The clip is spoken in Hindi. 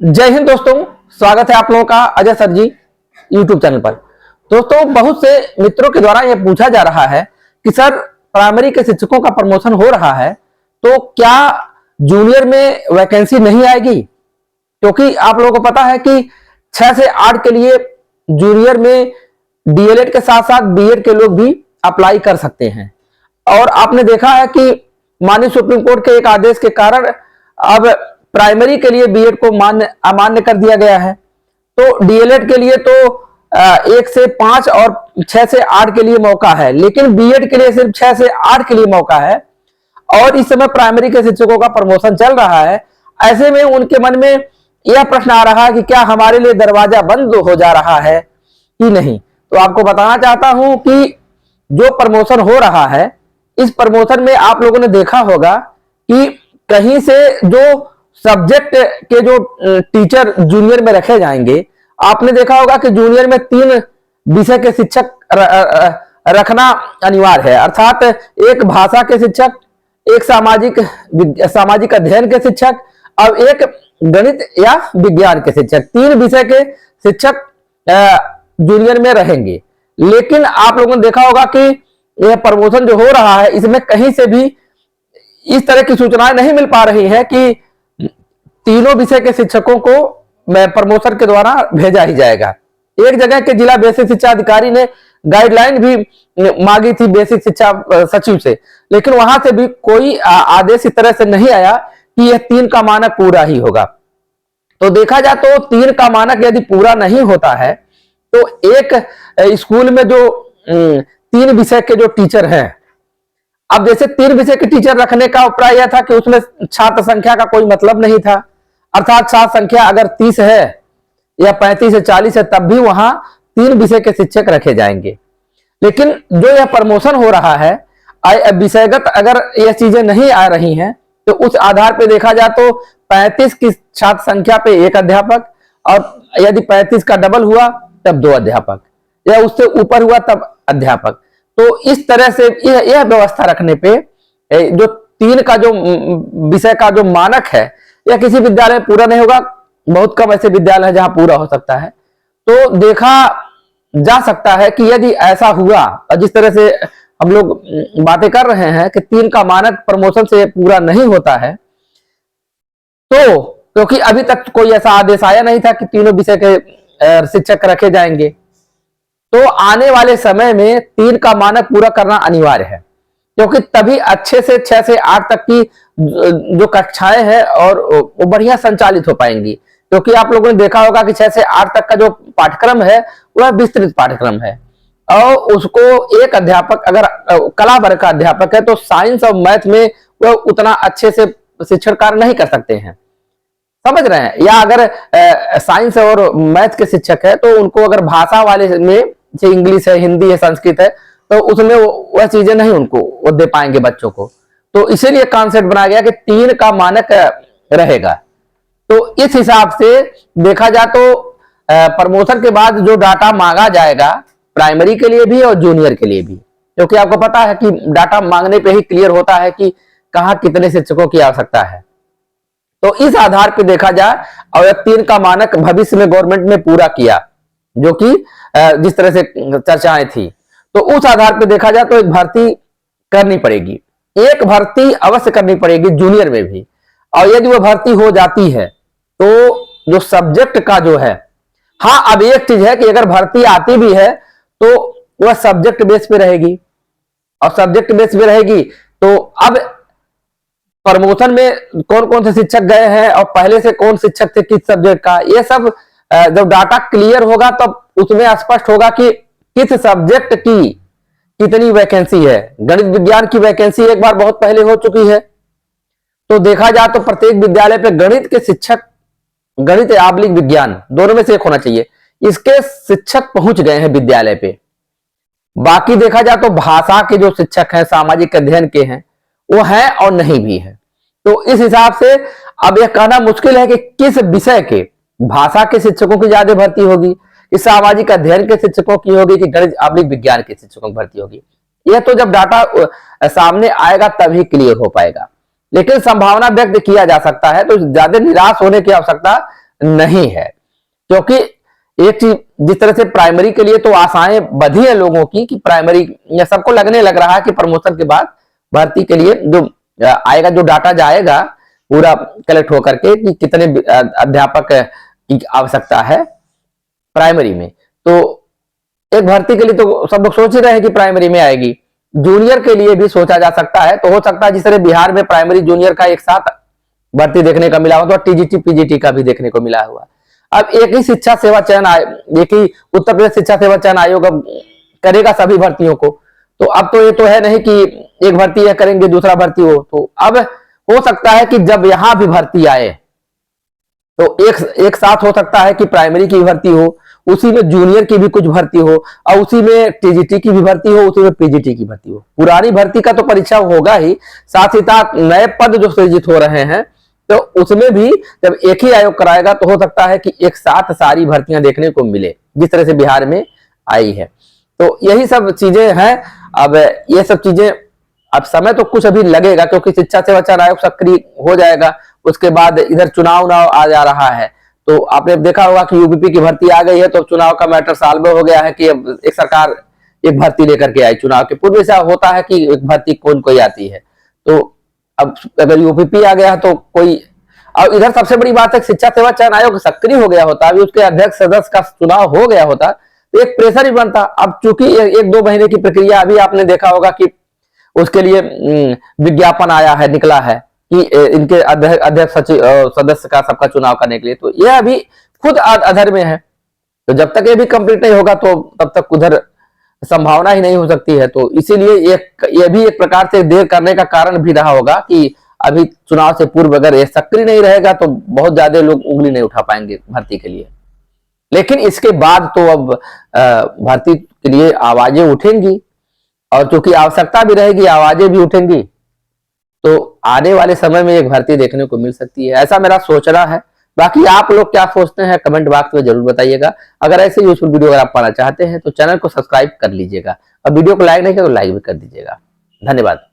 जय हिंद दोस्तों। स्वागत है आप लोगों का अजय सर जी यूट्यूब चैनल पर। दोस्तों, बहुत से मित्रों के द्वारा यह पूछा जा रहा है कि सर, प्राइमरी के शिक्षकों का प्रमोशन हो रहा है तो क्या जूनियर में वैकेंसी नहीं आएगी? क्योंकि आप लोगों को पता है कि 6 से 8 के लिए जूनियर में डीएलएड के साथ साथ बीएड के लोग भी अप्लाई कर सकते हैं। और आपने देखा है कि माननीय सुप्रीम कोर्ट के एक आदेश के कारण अब प्राइमरी के लिए बीएड को अमान्य कर दिया गया है। तो डीएलएड के लिए तो 1 से 5 और 6 से 8 के लिए मौका है, लेकिन बीएड के लिए सिर्फ 6 से 8 के लिए मौका है। और इस समय प्राइमरी के शिक्षकों का प्रमोशन चल रहा है। ऐसे में उनके मन में यह प्रश्न आ रहा है कि क्या हमारे लिए दरवाजा बंद हो जा रहा है कि नहीं। तो आपको बताना चाहता हूं कि जो प्रमोशन हो रहा है, इस प्रमोशन में आप लोगों ने देखा होगा कि कहीं से जो सब्जेक्ट के जो टीचर जूनियर में रखे जाएंगे, आपने देखा होगा कि जूनियर में 3 विषय के शिक्षक रखना अनिवार्य है। अर्थात एक भाषा के शिक्षक, एक सामाजिक अध्ययन के शिक्षक और एक गणित या विज्ञान के शिक्षक। 3 विषय के शिक्षक जूनियर में रहेंगे। लेकिन आप लोगों ने देखा होगा कि यह प्रमोशन जो हो रहा है, इसमें कहीं से भी इस तरह की सूचनाएं नहीं मिल पा रही है कि तीनों विषय के शिक्षकों को प्रमोशन के द्वारा भेजा ही जाएगा। एक जगह के जिला बेसिक शिक्षा अधिकारी ने गाइडलाइन भी मांगी थी बेसिक शिक्षा सचिव से, लेकिन वहां से भी कोई आदेश इस तरह से नहीं आया कि यह 3 का मानक पूरा ही होगा। तो देखा जाए तो 3 का मानक यदि पूरा नहीं होता है तो एक स्कूल में जो 3 विषय के जो टीचर हैं, अब जैसे 3 विषय के टीचर रखने का अभिप्राय यह था कि उसमें छात्र संख्या का कोई मतलब नहीं था। अर्थात छात्र संख्या अगर 30 है या 35 या 40 है, तब भी वहां 3 विषय के शिक्षक रखे जाएंगे। लेकिन जो यह प्रमोशन हो रहा है, विषयगत अगर यह चीजें नहीं आ रही हैं तो उस आधार पर देखा जाए तो 35 की छात्र संख्या पे 1 अध्यापक, और यदि 35 का डबल हुआ तब 2 अध्यापक, या उससे ऊपर हुआ तब अध्यापक। तो इस तरह से यह व्यवस्था रखने पे जो 3 का जो विषय का जो मानक है, यह किसी विद्यालय में पूरा नहीं होगा। बहुत कम ऐसे विद्यालय हैं जहां पूरा हो सकता है। तो देखा जा सकता है कि यदि ऐसा हुआ, और जिस तरह से हम लोग बातें कर रहे हैं कि 3 का मानक प्रमोशन से पूरा नहीं होता है, तो क्योंकि अभी तक कोई ऐसा आदेश आया नहीं था कि तीनों विषय के शिक्षक रखे जाएंगे, तो आने वाले समय में 3 का मानक पूरा करना अनिवार्य है। क्योंकि तभी अच्छे से 6 से 8 तक की जो कक्षाएं हैं और वो बढ़िया संचालित हो पाएंगी। क्योंकि आप लोगों ने देखा होगा कि 6 से 8 तक का जो पाठ्यक्रम है वह विस्तृत पाठ्यक्रम है, और उसको एक अध्यापक अगर कला वर्ग का अध्यापक है तो साइंस और मैथ में वह उतना अच्छे से शिक्षण कार्य नहीं कर सकते हैं, समझ रहे हैं। या अगर साइंस और मैथ के शिक्षक है तो उनको अगर भाषा वाले में, जैसे इंग्लिश है, हिंदी है, संस्कृत है, तो उसमें वह चीजें नहीं उनको वो दे पाएंगे बच्चों को। तो इसीलिए कॉन्सेप्ट बनाया गया कि 3 का मानक रहेगा। तो इस हिसाब से देखा जाए तो प्रमोशन के बाद जो डाटा मांगा जाएगा प्राइमरी के लिए भी और जूनियर के लिए भी, क्योंकि आपको पता है कि डाटा मांगने पे ही क्लियर होता है कि कहाँ कितने शिक्षकों की आवश्यकता है। तो इस आधार पर देखा जाए, और 3 का मानक भविष्य में गवर्नमेंट ने पूरा किया, जो कि जिस तरह से चर्चाएं थी, तो उस आधार पर देखा जाए तो एक भर्ती करनी पड़ेगी, एक भर्ती अवश्य करनी पड़ेगी जूनियर में भी। और यदि वह भर्ती हो जाती है तो जो सब्जेक्ट का जो है, हाँ, अब एक चीज है कि अगर भर्ती आती भी है तो वह सब्जेक्ट बेस पे रहेगी, और सब्जेक्ट बेस पे रहेगी तो अब प्रमोशन में कौन कौन से शिक्षक गए हैं और पहले से कौन शिक्षक थे किस सब्जेक्ट का, ये सब जब डाटा क्लियर होगा तब उसमें स्पष्ट होगा कि किस सब्जेक्ट की कितनी वैकेंसी है। गणित विज्ञान की वैकेंसी एक बार बहुत पहले हो चुकी है, तो देखा जाए तो प्रत्येक विद्यालय पे गणित के शिक्षक, गणित या विज्ञान दोनों में से एक होना चाहिए, इसके शिक्षक पहुंच गए हैं विद्यालय पे। बाकी देखा जाए तो भाषा के जो शिक्षक हैं, सामाजिक अध्ययन के हैं, वो हैं और नहीं भी है। तो इस हिसाब से अब यह कहना मुश्किल है कि किस विषय के, भाषा के शिक्षकों की ज्यादा भर्ती होगी, कि सामाजिक अध्ययन के शिक्षकों की होगी, कि गणित विज्ञान के शिक्षकों की भर्ती होगी। यह तो जब डाटा सामने आएगा तभी क्लियर हो पाएगा। लेकिन संभावना व्यक्त किया जा सकता है, तो ज्यादा निराश होने की आवश्यकता नहीं है। क्योंकि एक चीज, जिस तरह से प्राइमरी के लिए तो आशाएं बधी है लोगों की कि प्राइमरी, या सबको लगने लग रहा है कि प्रमोशन के बाद भर्ती के लिए जो आएगा, जो डाटा जाएगा पूरा कलेक्ट होकर के कि कितने अध्यापक की आवश्यकता है प्राइमरी में, तो एक भर्ती के लिए तो सब लोग सोच ही रहे हैं कि प्राइमरी में आएगी। जूनियर के लिए भी सोचा जा सकता है, तो हो सकता है जिस तरह बिहार में प्राइमरी जूनियर का एक साथ भर्ती देखने का मिला हुआ, तो टीजीटी पीजीटी का भी देखने को मिला हुआ। अब एक ही शिक्षा सेवा चयन एक ही उत्तर प्रदेश शिक्षा सेवा चयन आयोग अब करेगा सभी भर्तियों को, तो अब तो ये तो है नहीं कि एक भर्ती यह करेंगे दूसरा भर्ती हो, तो अब हो सकता है कि जब यहां भी भर्ती आए तो एक साथ हो सकता है कि प्राइमरी की भर्ती हो, उसी में जूनियर की भी कुछ भर्ती हो, और उसी में टीजीटी की भी भर्ती हो, उसी में पीजीटी की भर्ती हो। पुरानी भर्ती का तो परीक्षा होगा ही, साथ ही साथ नए पद जो सृजित हो रहे हैं तो उसमें भी जब एक ही आयोग कराएगा तो हो सकता है कि एक साथ सारी भर्तियां देखने को मिले, जिस तरह से बिहार में आई है। तो यही सब चीजें हैं। अब ये सब चीजें, अब समय तो कुछ अभी लगेगा, क्योंकि शिक्षा सेवा चयन आयोग सक्रिय हो जाएगा, उसके बाद इधर चुनाव आ जा रहा है। तो आपने देखा होगा कि यूपीपी की भर्ती आ गई है, तो चुनाव का मैटर साल में हो गया है कि अब एक सरकार एक भर्ती लेकर के आई। चुनाव के पूर्व ऐसा होता है कि एक भर्ती कौन कोई आती है, तो अब अगर यूपीपी आ गया तो कोई, और इधर सबसे बड़ी बात है शिक्षा सेवा चयन आयोग सक्रिय हो गया होता, अभी उसके अध्यक्ष सदस्य का चुनाव हो गया होता तो एक प्रेशर ही बनता। अब चूंकि एक दो महीने की प्रक्रिया, अभी आपने देखा होगा कि उसके लिए विज्ञापन आया है, निकला है कि इनके अध्यक्ष सचिव सदस्य का सबका चुनाव करने के लिए, तो यह अभी खुद अधर में है। तो जब तक ये भी कंप्लीट नहीं होगा तो तब तक उधर संभावना ही नहीं हो सकती है। तो इसीलिए ये भी एक प्रकार से देर करने का कारण भी रहा होगा कि अभी चुनाव से पूर्व अगर ये सक्रिय नहीं रहेगा तो बहुत ज्यादा लोग उंगली नहीं उठा पाएंगे भर्ती के लिए। लेकिन इसके बाद तो अब भर्ती के लिए आवाजें उठेंगी, और चूंकि आवश्यकता भी रहेगी, आवाजें भी उठेंगी, तो आने वाले समय में एक भर्ती देखने को मिल सकती है, ऐसा मेरा सोचना है। बाकी आप लोग क्या सोचते हैं कमेंट बॉक्स में जरूर बताइएगा। अगर ऐसे यूजफुल वीडियो अगर आप पाना चाहते हैं तो चैनल को सब्सक्राइब कर लीजिएगा, और वीडियो को लाइक नहीं किया तो लाइक भी कर दीजिएगा। धन्यवाद।